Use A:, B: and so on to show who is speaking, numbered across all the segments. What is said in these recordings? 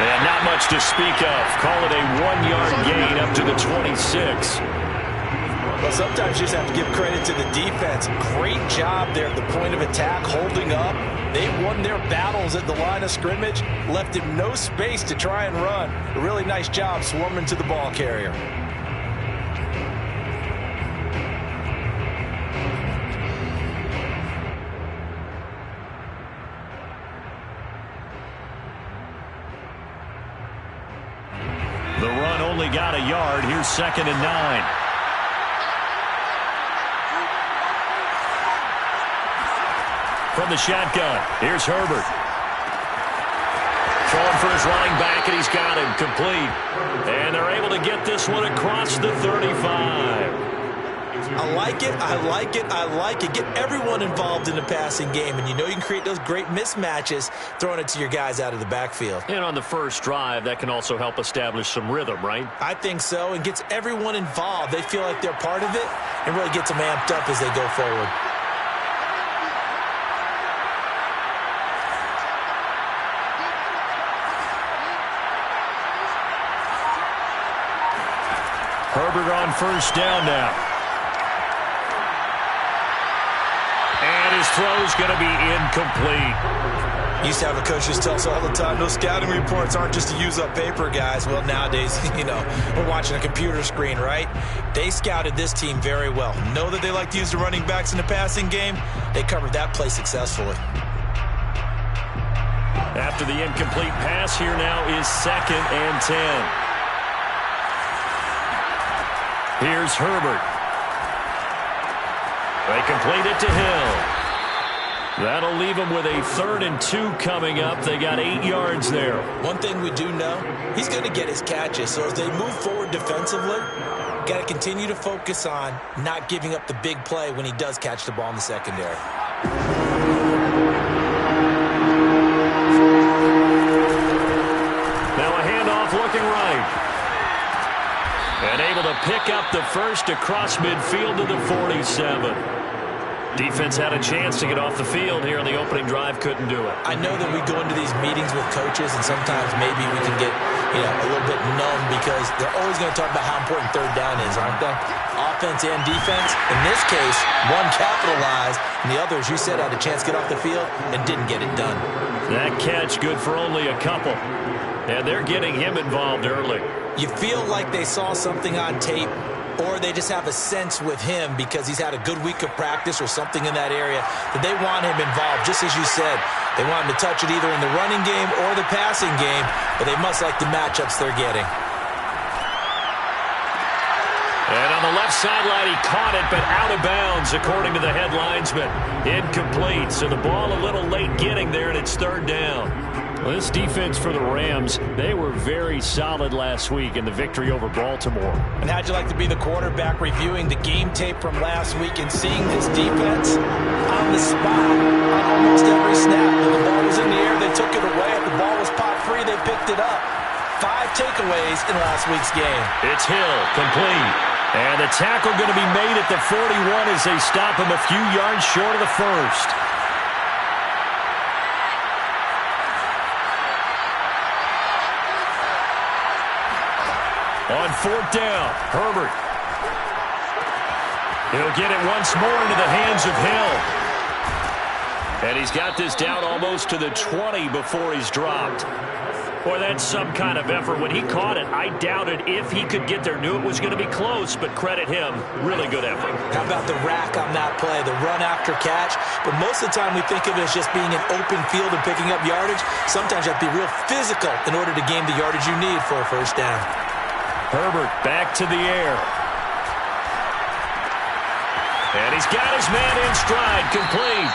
A: And not much to speak of. Call it a 1-yard gain up to the 26.
B: Well, sometimes you just have to give credit to the defense. Great job there at the point of attack, holding up. They won their battles at the line of scrimmage, left him no space to try and run. A really nice job swarming to the ball carrier.
A: The run only got a yard. Here's 2nd and 9. From the shotgun, here's Herbert. Throwing for his running back, and he's got him complete. And they're able to get this one across the 35.
B: I like it, I like it, I like it. Get everyone involved in the passing game, and you know you can create those great mismatches throwing it to your guys out of the backfield.
A: And on the first drive, that can also help establish some rhythm, right?
B: I think so, and gets everyone involved. They feel like they're part of it and really gets them amped up as they go forward.
A: Herbert on first down now. And his throw's going to be incomplete.
B: Used to have a coach just tell us all the time, those scouting reports aren't just to use up paper, guys. Well, nowadays, we're watching a computer screen, right? They scouted this team very well. Know that they like to use the running backs in the passing game. They covered that play successfully.
A: After the incomplete pass, here now is 2nd and 10. Here's Herbert. They complete it to Hill. That'll leave them with a 3rd and 2 coming up. They got 8 yards there.
B: One thing we do know, he's going to get his catches. So as they move forward defensively, got to continue to focus on not giving up the big play when he does catch the ball in the secondary.
A: Now a handoff looking right. And able to pick up the first across midfield to the 47. Defense had a chance to get off the field here on the opening drive, couldn't do it.
B: I know that we go into these meetings with coaches, and sometimes maybe we can get a little bit numb because they're always going to talk about how important 3rd down is, aren't they? Offense and defense. In this case, one capitalized, and the other, as you said, had a chance to get off the field and didn't get it done.
A: That catch good for only a couple. And they're getting him involved early.
B: You feel like they saw something on tape, or they just have a sense with him because he's had a good week of practice or something in that area that they want him involved. Just as you said, they want him to touch it either in the running game or the passing game, but they must like the matchups they're getting.
A: And on the left sideline, he caught it, but out of bounds, according to the head linesman. Incomplete, so the ball a little late getting there, and it's 3rd down. Well, this defense for the Rams, they were very solid last week in the victory over Baltimore.
B: And how'd you like to be the quarterback reviewing the game tape from last week and seeing this defense on the spot on almost every snap? When the ball was in the air, they took it away. If the ball was pop free, they picked it up. 5 takeaways in last week's game.
A: It's Hill, complete. And the tackle going to be made at the 41 as they stop him a few yards short of the first. On 4th down, Herbert. He'll get it once more into the hands of Hill. And he's got this down almost to the 20 before he's dropped. Boy, that's some kind of effort. When he caught it, I doubted if he could get there. Knew it was going to be close, but credit him. Really good effort.
B: How about the rack on that play, the run after catch? But most of the time we think of it as just being an open field and picking up yardage. Sometimes you have to be real physical in order to gain the yardage you need for a first down.
A: Herbert back to the air. And he's got his man in stride, complete.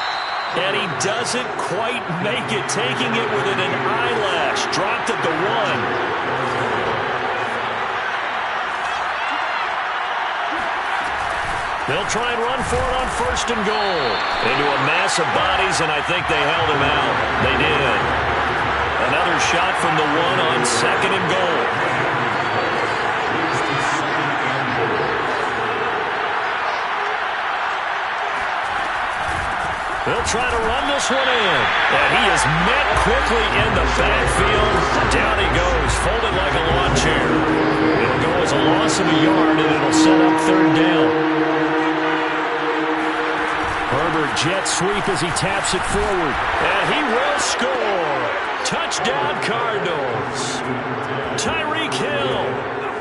A: And he doesn't quite make it, taking it within an eyelash. Dropped at the 1. They'll try and run for it on 1st and goal. Into a mass of bodies, and I think they held him out. They did. Another shot from the 1 on 2nd and goal. They'll try to run this one in. And he is met quickly in the backfield. Down he of a yard, and it'll set up third down. Herbert jet sweep as he taps it forward. And he will score. Touchdown, Cardinals. Tyreek Hill,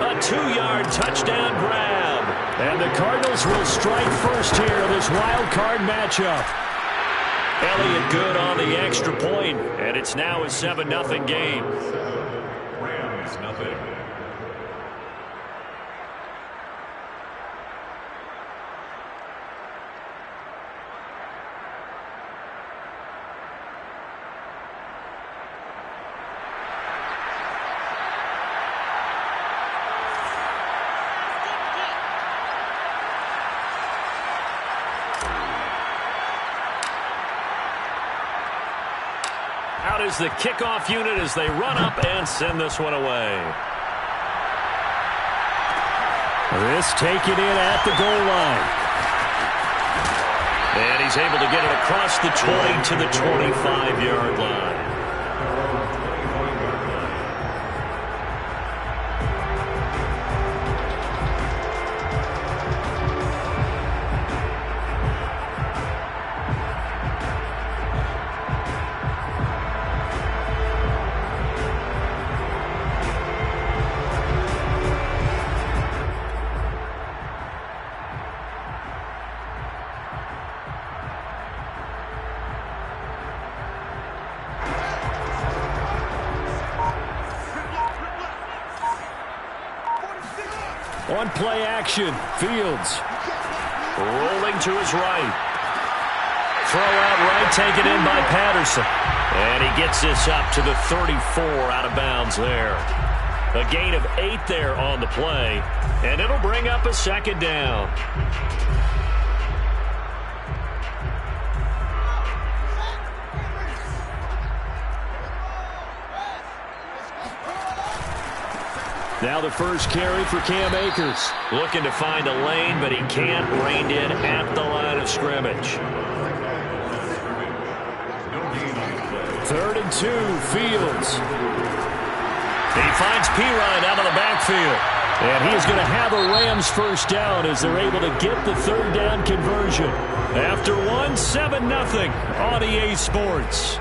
A: a 2-yard touchdown grab. And the Cardinals will strike first here in this wild card matchup. Elliott good on the extra point, and it's now a 7-0 game.
C: Rams, nothing.
A: Out is the kickoff unit as they run up and send this one away. This taken in at the goal line. And he's able to get it across the 20 to the 25-yard line. On play action, Fields rolling to his right. Throw out right, taken in by Patterson. And he gets this up to the 34 out of bounds there. A gain of 8 there on the play, and it'll bring up a second down. Now the first carry for Cam Akers. Looking to find a lane, but he can't. Reined in at the line of scrimmage. 3rd and 2, Fields. He finds Pirine out of the backfield. And he is going to have a Rams first down as they're able to get the 3rd down conversion. After 7-0 on EA Sports.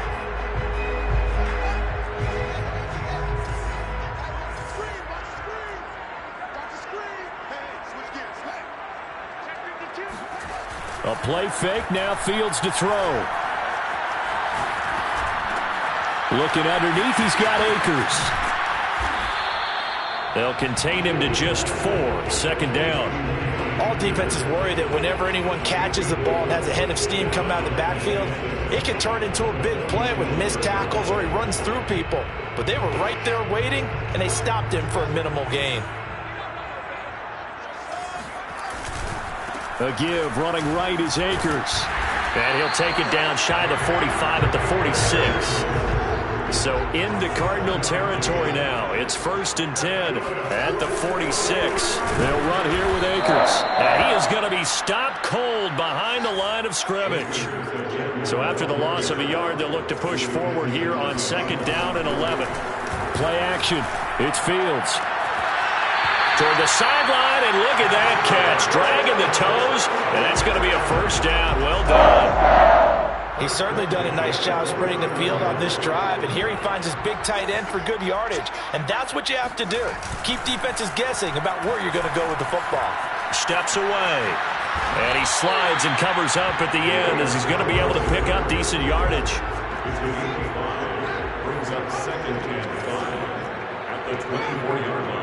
A: A play fake, now Fields to throw. Looking underneath, he's got Akers. They'll contain him to just 4, 2nd down.
B: All defenses worry that whenever anyone catches the ball and has a head of steam come out of the backfield, it can turn into a big play with missed tackles or he runs through people. But they were right there waiting, and they stopped him for a minimal gain.
A: A give, running right is Akers. And he'll take it down shy of the 45 at the 46. So into Cardinal territory now. It's 1st and 10 at the 46. They'll run here with Akers. And he is going to be stopped cold behind the line of scrimmage. So after the loss of a yard, they'll look to push forward here on 2nd down and 11. Play action. It's Fields. Toward the sideline, and look at that catch. Dragging the toes, and that's going to be a first down. Well done.
B: He's certainly done a nice job spreading the field on this drive, and here he finds his big tight end for good yardage. And that's what you have to do. Keep defenses guessing about where you're going to go with the football.
A: Steps away, and he slides and covers up at the end as he's going to be able to pick up decent yardage.
C: Brings up 2nd and 5 at the 24-yard line.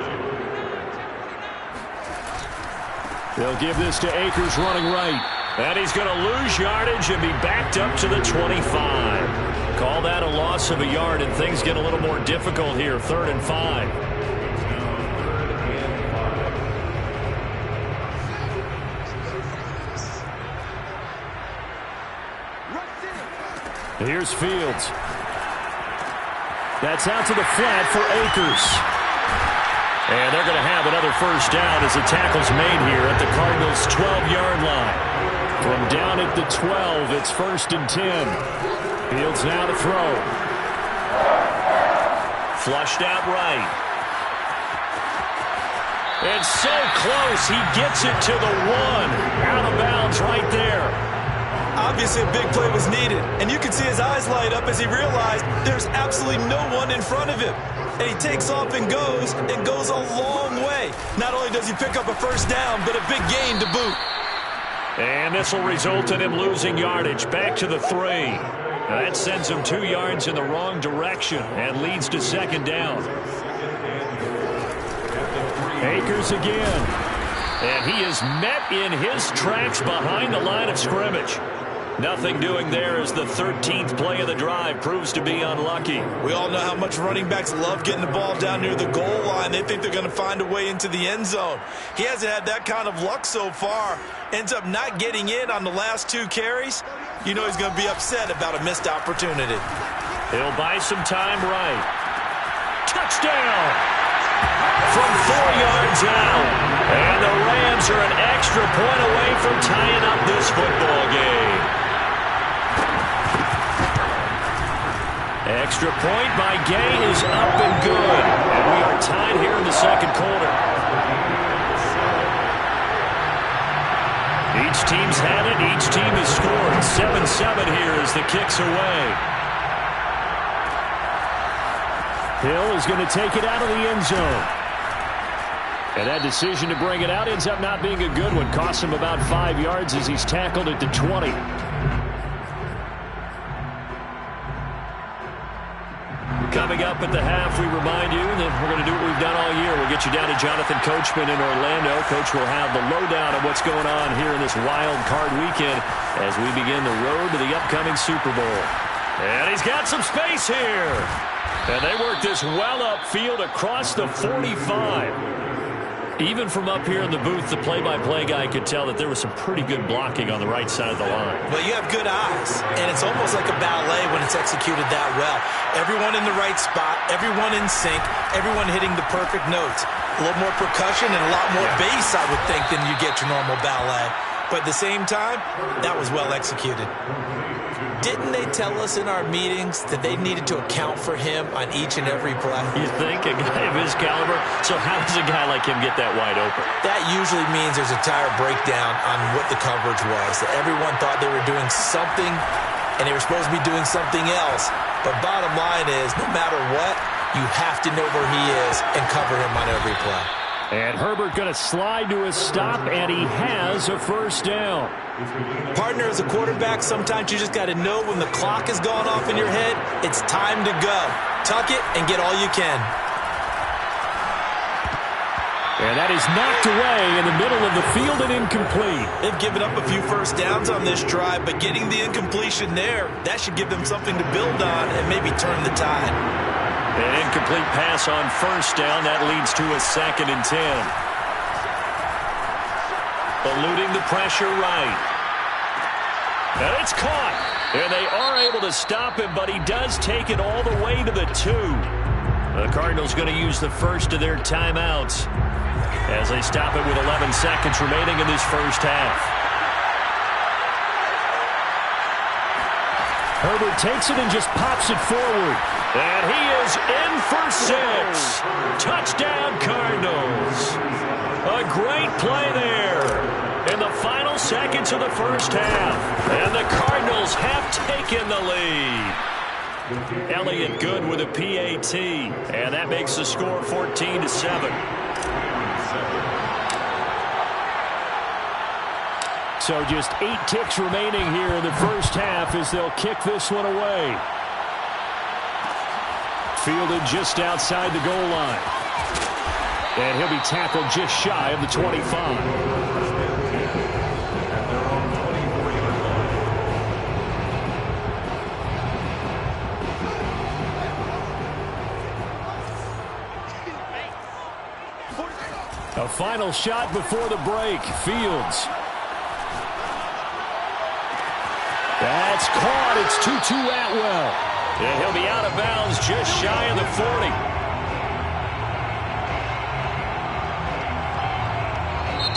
A: They'll give this to Akers running right. And he's going to lose yardage and be backed up to the 25. Call that a loss of a yard, and things get a little more difficult here. 3rd and 5. Here's Fields. That's out to the flat for Akers. And they're going to have another first down as the tackle's made here at the Cardinals' 12-yard line. From down at the 12, it's 1st and 10. Fields now to throw. Flushed out right. It's so close. He gets it to the 1. Out of bounds right there.
B: Obviously, a big play was needed, and you can see his eyes light up as he realized there's absolutely no one in front of him. And he takes off and goes a long way. Not only does he pick up a first down, but a big gain to boot.
A: And this will result in him losing yardage. Back to the 3. Now that sends him 2 yards in the wrong direction and leads to second down. Akers again. And he is met in his tracks behind the line of scrimmage. Nothing doing there as the 13th play of the drive proves to be unlucky.
B: We all know how much running backs love getting the ball down near the goal line. They think they're going to find a way into the end zone. He hasn't had that kind of luck so far. Ends up not getting in on the last 2 carries. You know he's going to be upset about a missed opportunity.
A: He'll buy some time right. Touchdown! From 4 yards out. And the Rams are an extra point away from tying up this football game. Extra point by Gay is up and good. And we are tied here in the second quarter. Each team's had it. Each team has scored. 7-7 here as the kick's away. Hill is going to take it out of the end zone. And that decision to bring it out ends up not being a good one. Costs him about 5 yards as he's tackled at the 20. Coming up at the half, we remind you that we're going to do what we've done all year. We'll get you down to Jonathan Coachman in Orlando. Coach will have the lowdown of what's going on here in this wild card weekend as we begin the road to the upcoming Super Bowl. And he's got some space here. And they work this well upfield across the 45. Even from up here in the booth, the play-by-play guy could tell that there was some pretty good blocking on the right side of the line.
B: Well, you have good eyes, and it's almost like a ballet when it's executed that well. Everyone in the right spot, everyone in sync, everyone hitting the perfect notes. A little more percussion and a lot more bass, I would think, than you get your normal ballet. But at the same time, that was well executed. Didn't they tell us in our meetings that they needed to account for him on each and every play?
A: You think? A guy of his caliber? So how does a guy like him get that wide open?
B: That usually means there's a tire breakdown on what the coverage was. That everyone thought they were doing something, and they were supposed to be doing something else. But bottom line is, no matter what, you have to know where he is and cover him on every play.
A: And Herbert going to slide to a stop, and he has a first down.
B: Partner, as a quarterback, sometimes you just got to know when the clock has gone off in your head, it's time to go. Tuck it and get all you can.
A: And that is knocked away in the middle of the field and incomplete.
B: They've given up a few first downs on this drive, but getting the incompletion there, that should give them something to build on and maybe turn the tide.
A: An incomplete pass on first down. That leads to a 2nd and 10. Eluding the pressure right. And it's caught. And they are able to stop him, but he does take it all the way to the 2. The Cardinals going to use the first of their timeouts as they stop it with 11 seconds remaining in this first half. Herbert takes it and just pops it forward. And he is in for 6. Touchdown, Cardinals. A great play there in the final seconds of the first half. And the Cardinals have taken the lead. Elliott good with a PAT. And that makes the score 14-7. So just 8 ticks remaining here in the first half as they'll kick this one away. Fielded just outside the goal line. And he'll be tackled just shy of the 25. A final shot before the break. Fields. That's caught. It's 2-2 Atwell. And he'll be out of bounds just shy of the 40.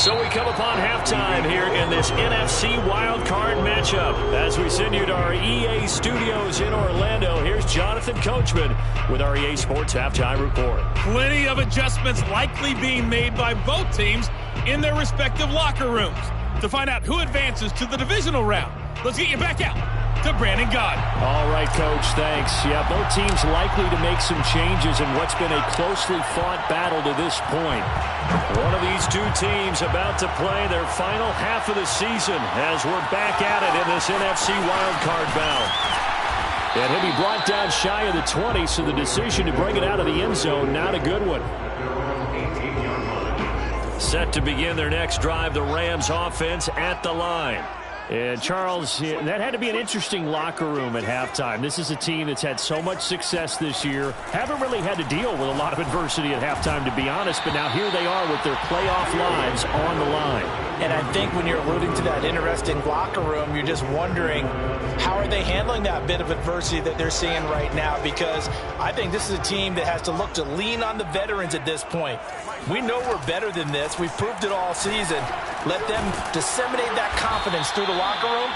A: So we come upon halftime here in this NFC wildcard matchup. As we send you to our EA studios in Orlando, here's Jonathan Coachman with our EA Sports Halftime Report.
D: Plenty of adjustments likely being made by both teams in their respective locker rooms. To find out who advances to the divisional round, let's get you back out to Brandon Gaudin.
A: All right, Coach, thanks. Yeah, both teams likely to make some changes in what's been a closely fought battle to this point. One of these two teams about to play their final half of the season as we're back at it in this NFC wildcard bout. And he'll be brought down shy of the 20, so the decision to bring it out of the end zone, not a good one. Set to begin their next drive, the Rams offense at the line. And, Charles, that had to be an interesting locker room at halftime. This is a team that's had so much success this year. Haven't really had to deal with a lot of adversity at halftime, to be honest. But now here they are with their playoff lives on the line.
B: And I think when you're alluding to that interesting locker room, you're just wondering how are they handling that bit of adversity that they're seeing right now? Because I think this is a team that has to look to lean on the veterans at this point. We know we're better than this. We've proved it all season. Let them disseminate that confidence through the locker room.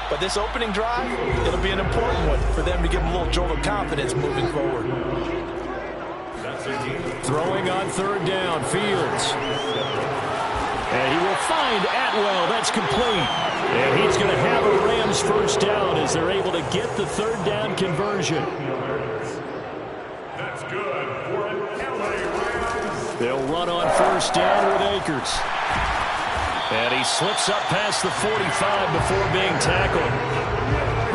B: But this opening drive, it'll be an important one for them to give them a little jolt of confidence moving forward.
A: Throwing on third down, Fields. And he will find Atwell. That's complete. And he's going to have a Rams first down as they're able to get the third down conversion.
C: That's good for an LA Rams.
A: They'll run on first down with Akers. And he slips up past the 45 before being tackled.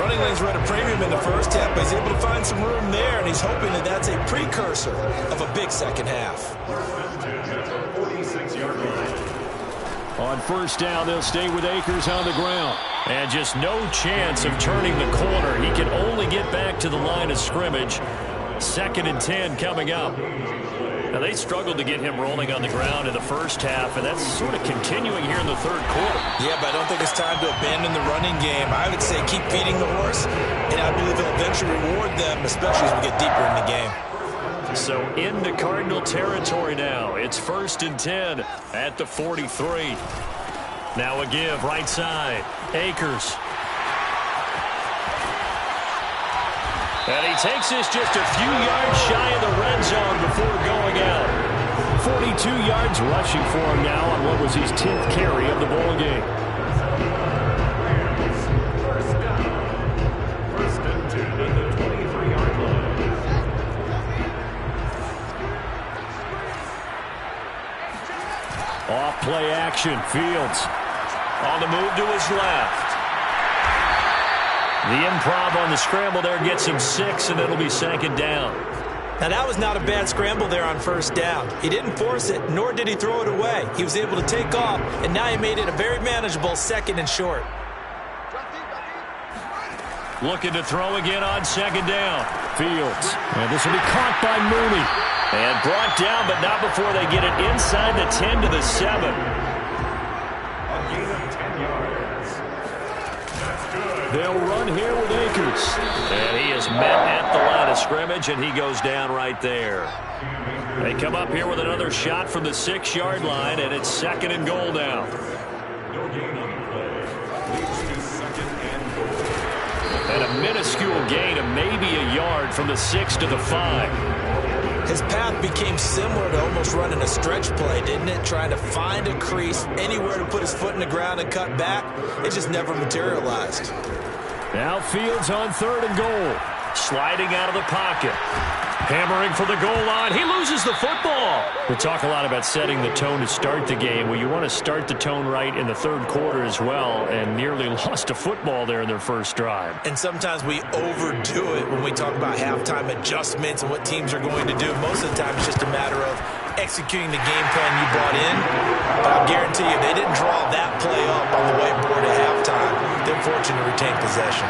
B: Running lanes were at a premium in the first half, but he's able to find some room there, and he's hoping that that's a precursor of a big second half.
C: 46-yard line.
A: On first down, they'll stay with Akers on the ground. And just no chance of turning the corner. He can only get back to the line of scrimmage. 2nd and 10 coming up. Now, they struggled to get him rolling on the ground in the first half, and that's sort of continuing here in the third quarter.
B: Yeah, but I don't think it's time to abandon the running game. I would say keep feeding the horse, and I believe it'll eventually reward them, especially as we get deeper in the game.
A: So into Cardinal territory now. It's 1st and 10 at the 43. Now a give right side. Akers. And he takes this just a few yards shy of the red zone before going out. 42 yards rushing for him now on what was his 10th carry of the ball game.
C: First and 10 at the 23-yard line.
A: Off play action. Fields on the move to his left. The improv on the scramble there gets him 6, and it'll be 2nd down.
B: Now, that was not a bad scramble there on first down. He didn't force it, nor did he throw it away. He was able to take off, and now he made it a very manageable 2nd and short.
A: Looking to throw again on 2nd down. Fields. And this will be caught by Mooney. And brought down, but not before they get it inside the 10 to the 7.
C: A gain of 10 yards. That's good.
A: They'll run here with Akers. And he is met at the line of scrimmage, and he goes down right there. They come up here with another shot from the 6-yard line, and it's 2nd and goal now.
C: No gain on the play. Leads to 2nd and goal.
A: And a minuscule gain of maybe a yard from the 6 to the 5.
B: His path became similar to almost running a stretch play, didn't it? Trying to find a crease, anywhere to put his foot in the ground and cut back. It just never materialized.
A: Now Fields on 3rd and goal. Sliding out of the pocket. Hammering for the goal line. He loses the football. We talk a lot about setting the tone to start the game. Well, you want to start the tone right in the 3rd quarter as well, and nearly lost a football there in their first drive.
B: And sometimes we overdo it when we talk about halftime adjustments and what teams are going to do. Most of the time it's just a matter of executing the game plan you brought in. But I'll guarantee you, they didn't draw that play up on the whiteboard at halftime. They're fortunate to retain possession.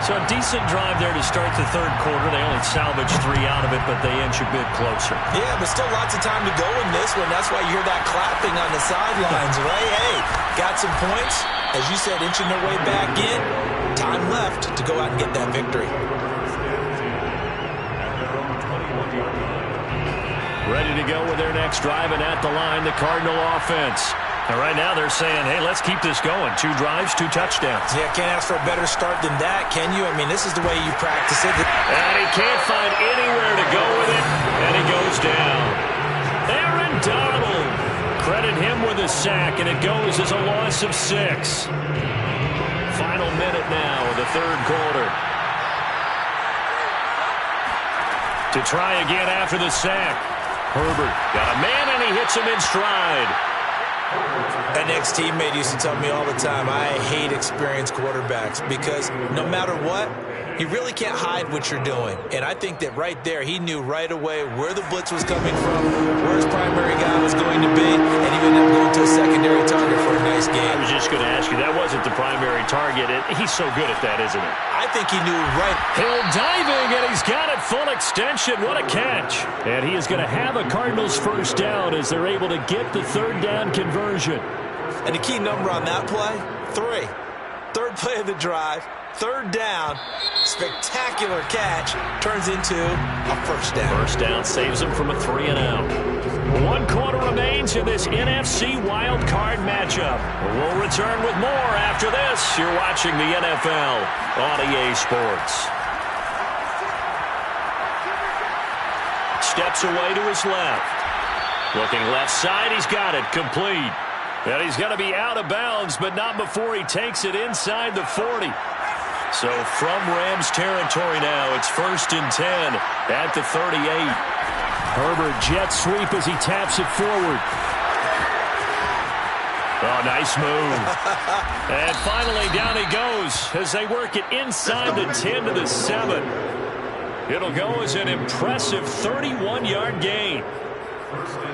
A: So a decent drive there to start the 3rd quarter. They only salvaged 3 out of it, but they inch a bit closer.
B: Yeah, but still lots of time to go in this one. That's why you hear that clapping on the sidelines, right? Hey, got some points. As you said, inching their way back in. Time left to go out and get that victory.
A: Ready to go with their next drive, and at the line, the Cardinal offense. And right now they're saying, hey, let's keep this going. 2 drives, 2 touchdowns.
B: Yeah, can't ask for a better start than that, can you? I mean, this is the way you practice it.
A: And he can't find anywhere to go with it, and he goes down. Aaron Donald. Credit him with a sack, and it goes as a loss of 6. Final minute now of the third quarter. To try again after the sack. Herbert got a man, and he hits him in stride.
B: An ex-teammate used to tell me all the time, I hate experienced quarterbacks because no matter what, he really can't hide what you're doing. And I think that right there, he knew right away where the blitz was coming from, where his primary guy was going to be, and he ended up going to a secondary target for a nice game.
A: I was just going to ask you, that wasn't the primary target. He's so good at that, isn't he?
B: I think he knew right.
A: Hill diving, and he's got it full extension. What a catch. And he is going to have a Cardinals first down as they're able to get the third down conversion.
B: And the key number on that play, 3. Third play of the drive, third down, spectacular catch, turns into a first down.
A: First down saves him from a 3-and-out. 1 quarter remains in this NFC wild card matchup. We'll return with more after this. You're watching the NFL on EA Sports. Steps away to his left. Looking left side, he's got it, complete. And he's going to be out of bounds, but not before he takes it inside the 40. So from Rams territory now, it's 1st and 10 at the 38. Herbert jet sweep as he taps it forward. Oh, nice move. And finally down he goes as they work it inside the 10 to the 7. It'll go as an impressive 31-yard gain.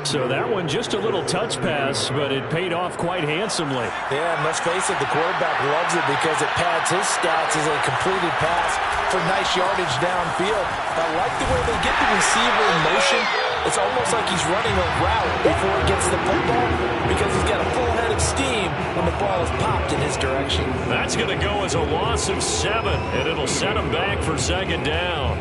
A: So that one just a little touch pass, but it paid off quite handsomely.
B: Yeah, and let's face it, the quarterback loves it because it pads his stats as a completed pass for nice yardage downfield. I like the way they get the receiver in motion. It's almost like he's running a route before he gets the football because he's got a full head of steam when the ball is popped in his direction.
A: That's going to go as a loss of 7, and it'll set him back for second down.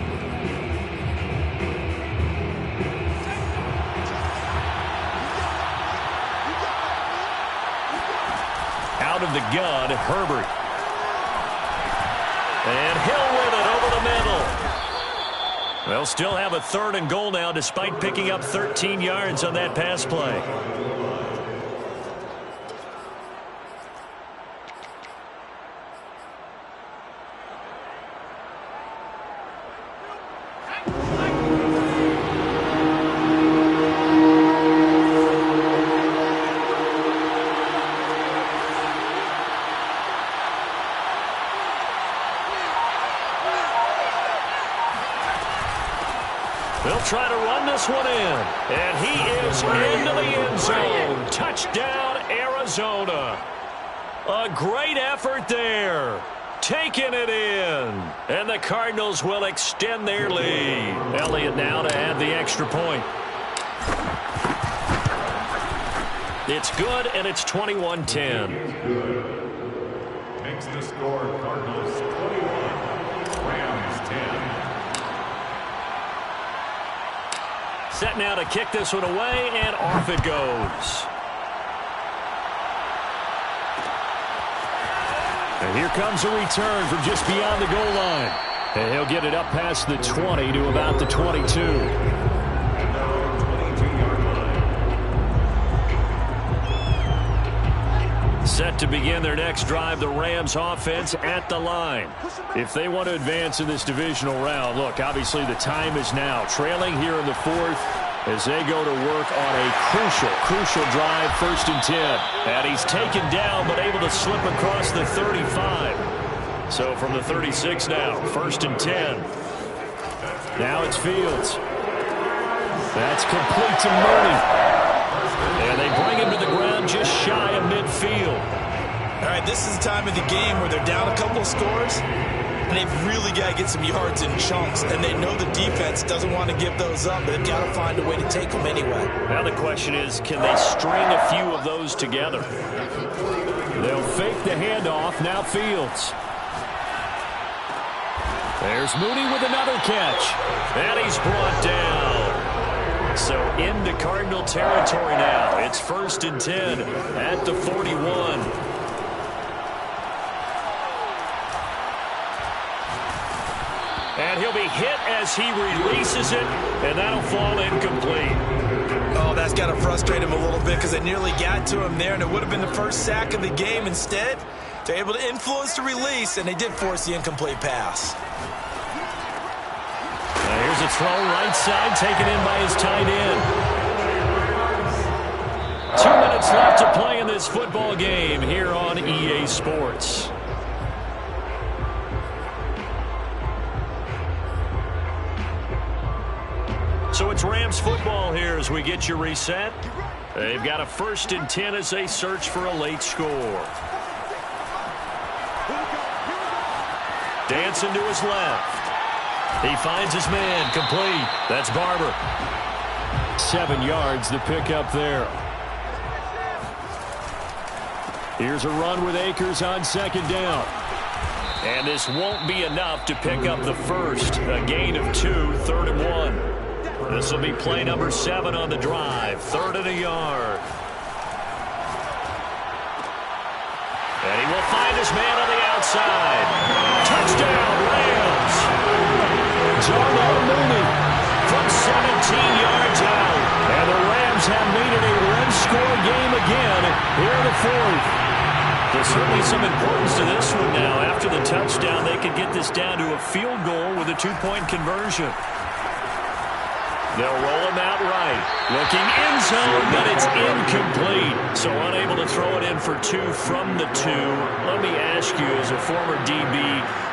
A: Out of the gun, Herbert. And Hill with it over the middle. They'll still have a 3rd and goal now despite picking up 13 yards on that pass play. They'll try to run this one in. And he is into the end zone. Touchdown, Arizona. A great effort there. Taking it in. And the Cardinals will extend their lead. Elliott now to add the extra point. It's good, and it's 21-10.
C: Makes the score Cardinals 21, Rams 10.
A: Set now to kick this one away, and off it goes. And here comes a return from just beyond the goal line. And he'll get it up past the 20 to about the 22.
C: And now 22-yard line.
A: Set to begin their next drive, the Rams offense at the line. If they want to advance in this divisional round, look, obviously the time is now. Trailing here in the 4th as they go to work on a crucial drive, 1st and 10. And he's taken down but able to slip across the 35. So from the 36 now, 1st and 10. Now it's Fields. That's complete to Mooney. And they bring him to the ground just shy of midfield.
B: All right, this is the time of the game where they're down a couple of scores, and they've really got to get some yards in chunks, and they know the defense doesn't want to give those up, but they've got to find a way to take them anyway.
A: Now the question is, can they string a few of those together? They'll fake the handoff. Now Fields. There's Mooney with another catch. And he's brought down. So into Cardinal territory now. It's 1st and 10 at the 41. And he'll be hit as he releases it, and that'll fall incomplete.
B: Oh, that's got to frustrate him a little bit because it nearly got to him there, and it would have been the first sack of the game. Instead, they're able to influence the release, and they did force the incomplete pass.
A: Now here's a throw right side, taken in by his tight end. 2 minutes left to play in this football game here on EA Sports. So it's Rams football here as we get you reset. They've got a 1st and 10 as they search for a late score. Dancing to his left. He finds his man, complete. That's Barber. 7 yards the pick up there. Here's a run with Akers on 2nd down. And this won't be enough to pick up the first. A gain of 2, 3rd and 1. This will be play number 7 on the drive. 3rd and a yard. And he will find his man on the outside. Touchdown, Rams. Darnell Mooney from 17 yards out. And the Rams have made it a one-score game again here in the 4th. There's certainly some importance to this one now. After the touchdown, they could get this down to a field goal with a 2-point conversion. They'll roll him out right. Looking end zone, but it's incomplete. So unable to throw it in for 2 from the 2. Let me ask you, as a former DB,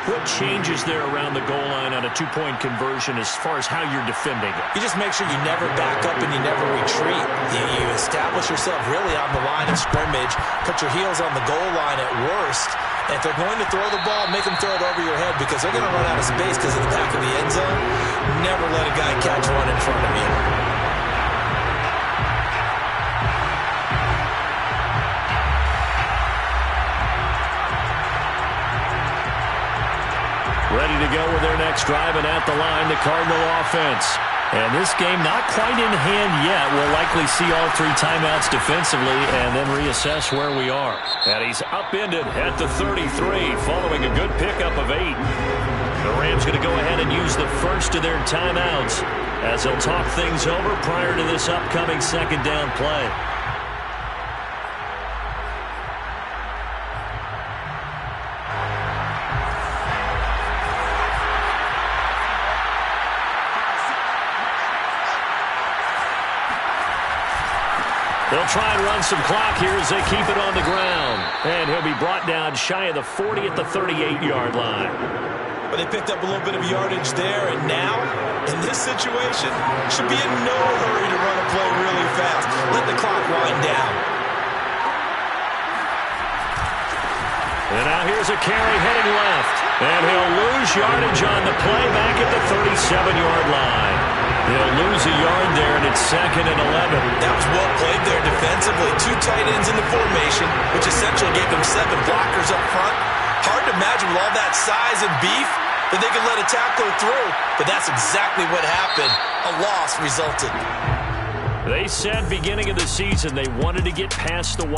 A: what changes there around the goal line on a 2-point conversion as far as how you're defending it?
B: You just make sure you never back up and you never retreat. You establish yourself really on the line of scrimmage, put your heels on the goal line at worst. And if they're going to throw the ball, make them throw it over your head because they're going to run out of space because of the back of the end zone. Never let a guy catch one in front of you.
A: Ready to go with their next drive, and at the line, the Cardinal offense. And this game not quite in hand yet. We'll likely see all 3 timeouts defensively and then reassess where we are. And he's upended at the 33 following a good pickup of 8. The Rams going to go ahead and use the first of their timeouts as they'll talk things over prior to this upcoming 2nd down play. They'll try and run some clock here as they keep it on the ground. And he'll be brought down shy of the 40 at the 38-yard line.
B: But they picked up a little bit of yardage there, and now, in this situation, should be in no hurry to run a play really fast. Let the clock wind down.
A: And now here's a carry heading left. And he'll lose yardage on the play back at the 37-yard line. They'll lose a yard there, and it's 2nd and 11.
B: That was well played there defensively. 2 tight ends in the formation, which essentially gave them 7 blockers up front. Hard to imagine with all that size and beef that they could let a tackler through. But that's exactly what happened. A loss resulted.
A: They said beginning of the season they wanted to get past the wide